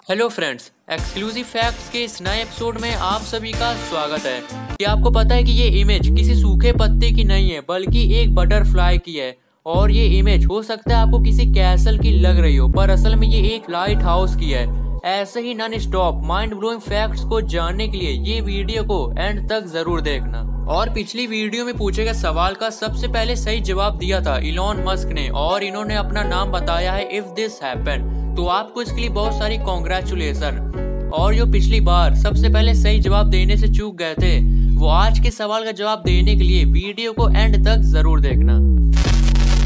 Hello friends, exclusive facts के इस नए एपिसोड में आप सभी का स्वागत है। क्या आपको पता है कि ये इमेज किसी सूखे पत्ते की नहीं है बल्कि एक बटरफ्लाई की है। और ये इमेज हो सकता है आपको किसी कैसल की लग रही हो, पर असल में ये एक लाइट हाउस की है। ऐसे ही non stop mind blowing facts को जानने के लिए ये वीडियो को एंड तक जरूर देखना। और पिछली वीडियो में पूछे गए सवाल का सबसे पहले सही जवाब दिया था इलॉन मस्क ने, और इन्होंने अपना नाम बताया है इफ दिस हैपन। तो आपको इसके लिए बहुत सारी कॉन्ग्रेचुलेसन। और जो पिछली बार सबसे पहले सही जवाब देने से चूक गए थे, वो आज के सवाल का जवाब देने के लिए वीडियो को एंड तक जरूर देखना।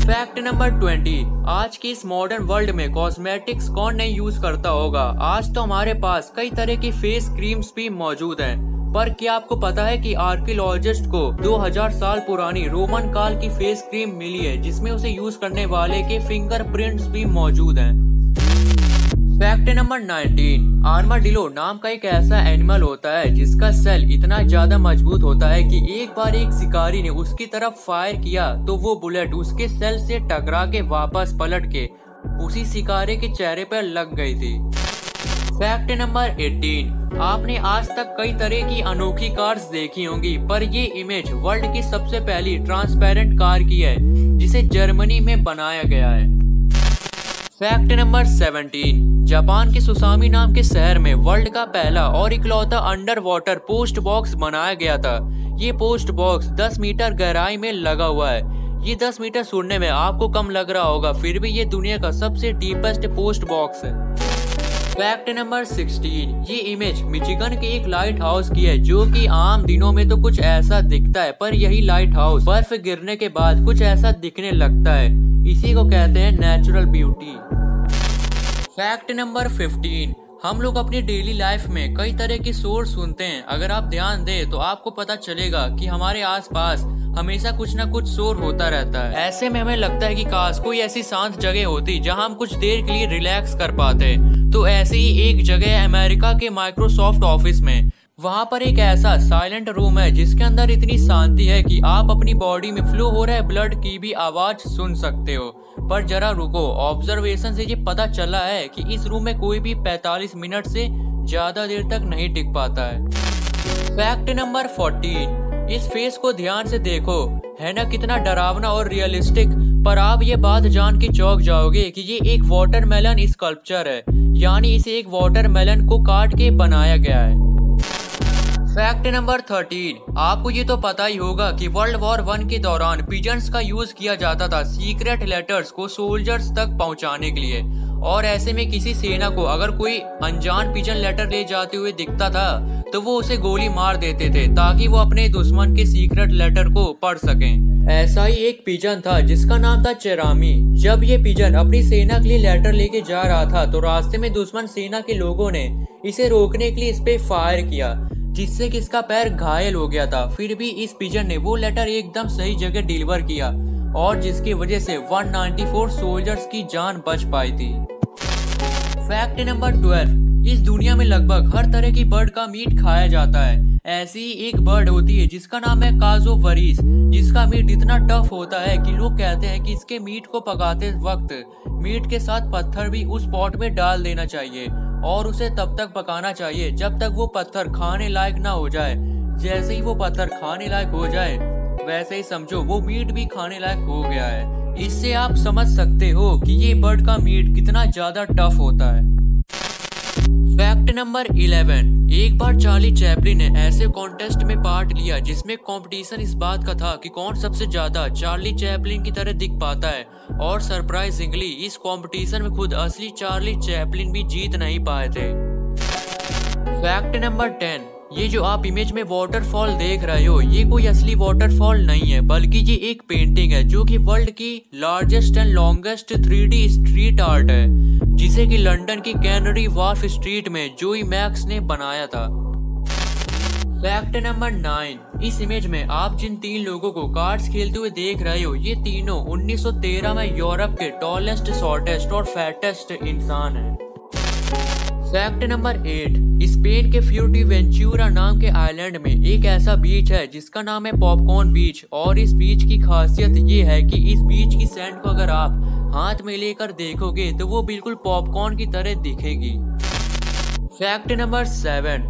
फैक्ट नंबर 20, आज की इस मॉडर्न वर्ल्ड में कॉस्मेटिक्स कौन नहीं यूज करता होगा। आज तो हमारे पास कई तरह की फेस क्रीम्स भी मौजूद हैं, पर क्या आपको पता है कि आर्कियोलॉजिस्ट को 2000 साल पुरानी रोमन काल की फेस क्रीम मिली है, जिसमें उसे यूज करने वाले के फिंगरप्रिंट्स भी मौजूद हैं। फैक्ट नंबर 19, आर्माडिलो नाम का एक ऐसा एनिमल होता है जिसका सेल इतना ज्यादा मजबूत होता है कि एक बार एक शिकारी ने उसकी तरफ फायर किया तो वो बुलेट उसके सेल से टकरा के वापस पलट के उसी शिकारी के चेहरे पर लग गई थी। फैक्ट नंबर 18, आपने आज तक कई तरह की अनोखी कार्स देखी होंगी, पर ये इमेज वर्ल्ड की सबसे पहली ट्रांसपेरेंट कार की है, जिसे जर्मनी में बनाया गया है। फैक्ट नंबर 17, जापान के सुसामी नाम के शहर में वर्ल्ड का पहला और इकलौता अंडर वाटर पोस्ट बॉक्स बनाया गया था। ये पोस्ट बॉक्स 10 मीटर गहराई में लगा हुआ है। ये 10 मीटर सुनने में आपको कम लग रहा होगा, फिर भी ये दुनिया का सबसे डीपेस्ट पोस्ट बॉक्स है। फैक्ट नंबर 16, ये इमेज मिचिगन के एक लाइट हाउस की है, जो कि आम दिनों में तो कुछ ऐसा दिखता है, पर यही लाइट हाउस बर्फ गिरने के बाद कुछ ऐसा दिखने लगता है। इसी को कहते हैं नेचुरल ब्यूटी। फैक्ट नंबर 15, हम लोग अपनी डेली लाइफ में कई तरह के शोर सुनते हैं। अगर आप ध्यान दें तो आपको पता चलेगा कि हमारे आसपास हमेशा कुछ ना कुछ शोर होता रहता है। ऐसे में हमें लगता है कि काश कोई ऐसी शांत जगह होती जहां हम कुछ देर के लिए रिलैक्स कर पाते। तो ऐसी ही एक जगह है अमेरिका के माइक्रोसॉफ्ट ऑफिस में। वहाँ पर एक ऐसा साइलेंट रूम है जिसके अंदर इतनी शांति है कि आप अपनी बॉडी में फ्लो हो रहे ब्लड की भी आवाज सुन सकते हो। पर जरा रुको, ऑब्जर्वेशन से ये पता चला है कि इस रूम में कोई भी 45 मिनट से ज्यादा देर तक नहीं टिक पाता है। फैक्ट नंबर 14, इस फेस को ध्यान से देखो, है ना कितना डरावना और रियलिस्टिक। पर आप ये बात जान के चौंक जाओगे कि ये एक वाटरमेलन स्कल्पचर है, यानी इसे एक वाटरमेलन को काट के बनाया गया है। फैक्ट नंबर 13, आपको ये तो पता ही होगा कि वर्ल्ड वॉर 1 के दौरान पिजन्स का यूज किया जाता था सीक्रेट लेटर्स को सोल्जर्स तक पहुंचाने के लिए। और ऐसे में किसी सेना को अगर कोई अनजान पिजन लेटर ले जाते हुए दिखता था तो वो उसे गोली मार देते थे, ताकि वो अपने दुश्मन के सीक्रेट लेटर को पढ़ सकें। ऐसा ही एक पिजन था जिसका नाम था चेरामी। जब ये पिजन अपनी सेना के लिए लेटर लेके जा रहा था तो रास्ते में दुश्मन सेना के लोगों ने इसे रोकने के लिए इस पे फायर किया, जिससे कि इसका पैर घायल हो गया था। फिर भी इस पिजन ने वो लेटर एकदम सही जगह डिलीवर किया, और जिसकी वजह से 194 सोल्जर्स की जान बच पाई थी। फैक्ट नंबर 12, इस दुनिया में लगभग हर तरह की बर्ड का मीट खाया जाता है। ऐसी ही एक बर्ड होती है जिसका नाम है काजोवरीस, जिसका मीट इतना टफ होता है कि लोग कहते हैं कि इसके मीट को पकाते वक्त मीट के साथ पत्थर भी उस पॉट में डाल देना चाहिए और उसे तब तक पकाना चाहिए जब तक वो पत्थर खाने लायक ना हो जाए। जैसे ही वो पत्थर खाने लायक हो जाए, वैसे ही समझो वो मीट भी खाने लायक हो गया है। इससे आप समझ सकते हो कि ये बर्ड का मीट कितना ज्यादा टफ होता है। फैक्ट नंबर 11, एक बार चार्ली चैपलिन ने ऐसे कॉन्टेस्ट में पार्ट लिया जिसमें कंपटीशन इस बात का था कि कौन सबसे ज्यादा चार्ली चैपलिन की तरह दिख पाता है। और सरप्राइजिंगली इस कंपटीशन में खुद असली चार्ली चैपलिन भी जीत नहीं पाए थे। फैक्ट नंबर 10, ये जो आप इमेज में वाटरफॉल देख रहे हो, ये कोई असली वाटरफॉल नहीं है, बल्कि ये एक पेंटिंग है जो कि वर्ल्ड की largest and longest 3D street art है, जिसे कि लंदन की कैनरी वार्फ स्ट्रीट में जोई मैक्स ने बनाया था। फैक्ट नंबर 9, इस इमेज में आप जिन 3 लोगों को कार्ड्स खेलते हुए देख रहे हो, ये तीनों 1913 में यूरोप के टॉलेस्ट, शॉर्टेस्ट और फैटेस्ट इंसान हैं। फैक्ट नंबर 8, स्पेन के फ्यूर्टीवेंचूरा नाम के आइलैंड में एक ऐसा बीच है जिसका नाम है पॉपकॉर्न बीच। और इस बीच की खासियत ये है कि इस बीच की सैंड को अगर आप हाथ में लेकर देखोगे तो वो बिल्कुल पॉपकॉर्न की तरह दिखेगी। फैक्ट नंबर 7,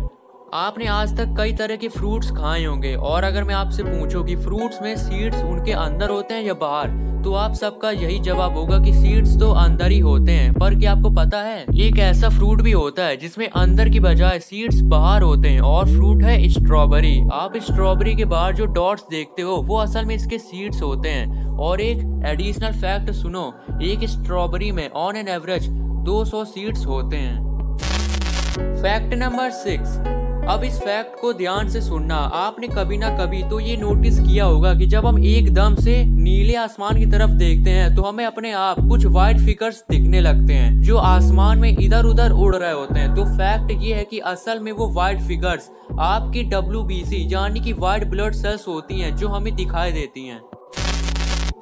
आपने आज तक कई तरह के फ्रूट्स खाए होंगे और अगर मैं आपसे पूछूं कि फ्रूट्स में सीड्स उनके अंदर होते हैं या बाहर, तो आप सबका यही जवाब होगा कि सीड्स तो अंदर ही होते हैं। पर क्या आपको पता है एक ऐसा फ्रूट भी होता है जिसमें अंदर की बजाय सीड्स बाहर होते हैं, और फ्रूट है स्ट्रॉबेरी। आप स्ट्रॉबेरी के बाहर जो डॉट्स देखते हो वो असल में इसके सीड्स होते हैं। और एक एडिशनल फैक्ट सुनो, एक स्ट्रॉबेरी में ऑन एन एवरेज 200 सीड्स होते हैं। फैक्ट नंबर 6, अब इस फैक्ट को ध्यान से सुनना। आपने कभी ना कभी तो ये नोटिस किया होगा कि जब हम एकदम से नीले आसमान की तरफ देखते हैं तो हमें अपने आप कुछ व्हाइट फिगर्स दिखने लगते हैं जो आसमान में इधर उधर उड़ रहे होते हैं। तो फैक्ट ये है कि असल में वो व्हाइट फिगर्स आपकी WBC यानी कि व्हाइट ब्लड सेल्स होती हैं जो हमें दिखाई देती हैं।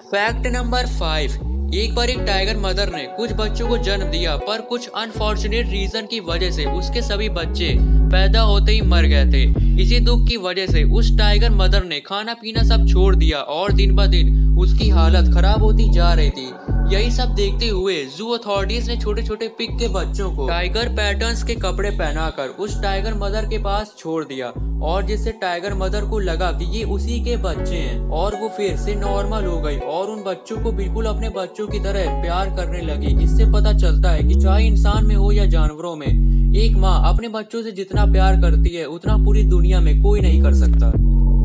फैक्ट नंबर 5, एक बार एक टाइगर मदर ने कुछ बच्चों को जन्म दिया, पर कुछ अनफॉर्चुनेट रीजन की वजह से उसके सभी बच्चे पैदा होते ही मर गए थे। इसी दुख की वजह से उस टाइगर मदर ने खाना पीना सब छोड़ दिया और दिन ब दिन उसकी हालत खराब होती जा रही थी। यही सब देखते हुए जू अथॉरिटीज ने छोटे छोटे पिग के बच्चों को टाइगर पैटर्न्स के कपड़े पहनाकर उस टाइगर मदर के पास छोड़ दिया, और जिससे टाइगर मदर को लगा कि ये उसी के बच्चे हैं और वो फिर से नॉर्मल हो गई और उन बच्चों को बिल्कुल अपने बच्चों की तरह प्यार करने लगी। इससे पता चलता है कि चाहे इंसान में हो या जानवरों में, एक माँ अपने बच्चों से जितना प्यार करती है उतना पूरी दुनिया में कोई नहीं कर सकता।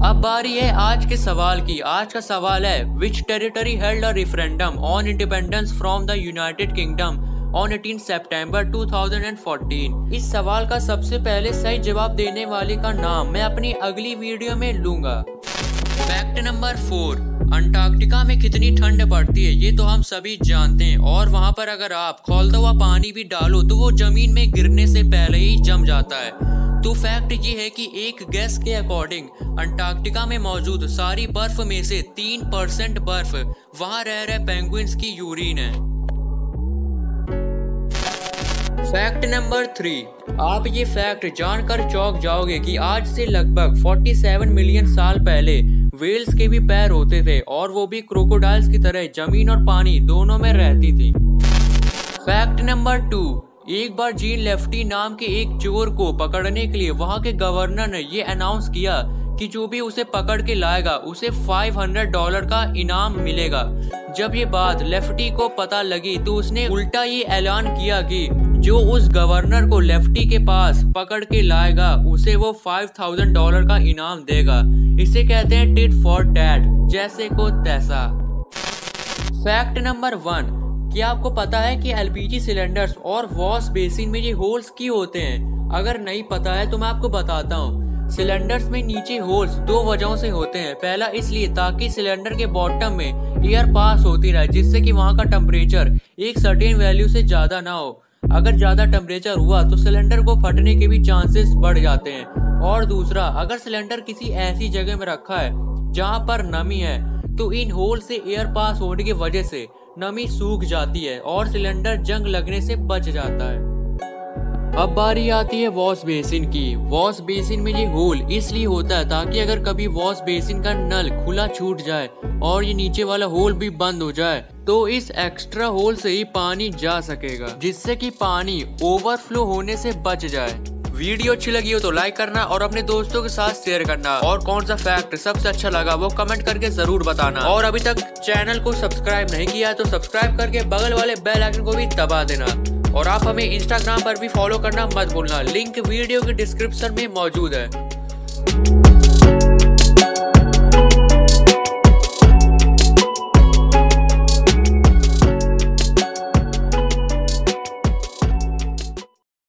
अब बारी है आज के सवाल की। आज का सवाल है, which territory held a referendum on independence from the United Kingdom on 18 सितंबर 2014। इस सवाल का सबसे पहले सही जवाब देने वाले का नाम मैं अपनी अगली वीडियो में लूंगा। फैक्ट नंबर 4, अंटार्कटिका में कितनी ठंड पड़ती है ये तो हम सभी जानते हैं, और वहाँ पर अगर आप खौलता हुआ पानी भी डालो तो वो जमीन में गिरने से पहले ही जम जाता है। तो फैक्ट ये है कि एक गैस के अकॉर्डिंग अंटार्कटिका में मौजूद सारी बर्फ में से 3% बर्फ वहाँ रह रहे पेंगुइन्स की यूरिन है। फैक्ट नंबर 3, आप ये फैक्ट जानकर चौंक जाओगे कि आज से लगभग 47 मिलियन साल पहले व्हेल्स के भी पैर होते थे और वो भी क्रोकोडाइल्स की तरह जमीन और पानी दोनों में रहती थी। फैक्ट नंबर 2, एक बार जीन लेफ्टी नाम के एक चोर को पकड़ने के लिए वहां के गवर्नर ने ये अनाउंस किया कि जो भी उसे पकड़ के लाएगा उसे $500 का इनाम मिलेगा। जब ये बात लेफ्टी को पता लगी तो उसने उल्टा ये ऐलान किया कि जो उस गवर्नर को लेफ्टी के पास पकड़ के लाएगा उसे वो $5000 का इनाम देगा। इसे कहते हैं टिट फॉर टैट, जैसे को तैसा। फैक्ट नंबर 1, क्या आपको पता है कि LPG सिलेंडर्स और वॉश बेसिन में ये होल्स क्यों होते हैं? अगर नहीं पता है तो मैं आपको बताता हूँ। सिलेंडर्स में नीचे होल्स 2 वजहों से होते हैं। पहला इसलिए ताकि सिलेंडर के बॉटम में एयर पास होती रहे, जिससे कि वहाँ का टेम्परेचर एक सर्टेन वैल्यू से ज्यादा ना हो। अगर ज्यादा टेम्परेचर हुआ तो सिलेंडर को फटने के भी चांसेस बढ़ जाते हैं। और दूसरा, अगर सिलेंडर किसी ऐसी जगह में रखा है जहाँ पर नमी है तो इन होल से एयर पास होने की वजह से नमी सूख जाती है और सिलेंडर जंग लगने से बच जाता है। अब बारी आती है वॉश बेसिन की। वॉश बेसिन में ये होल इसलिए होता है ताकि अगर कभी वॉश बेसिन का नल खुला छूट जाए और ये नीचे वाला होल भी बंद हो जाए तो इस एक्स्ट्रा होल से ही पानी जा सकेगा, जिससे कि पानी ओवरफ्लो होने से बच जाए। वीडियो अच्छी लगी हो तो लाइक करना और अपने दोस्तों के साथ शेयर करना, और कौन सा फैक्ट सबसे अच्छा लगा वो कमेंट करके जरूर बताना। और अभी तक चैनल को सब्सक्राइब नहीं किया है तो सब्सक्राइब करके बगल वाले बेल आइकन को भी दबा देना। और आप हमें इंस्टाग्राम पर भी फॉलो करना मत भूलना, लिंक वीडियो के डिस्क्रिप्शन में मौजूद है।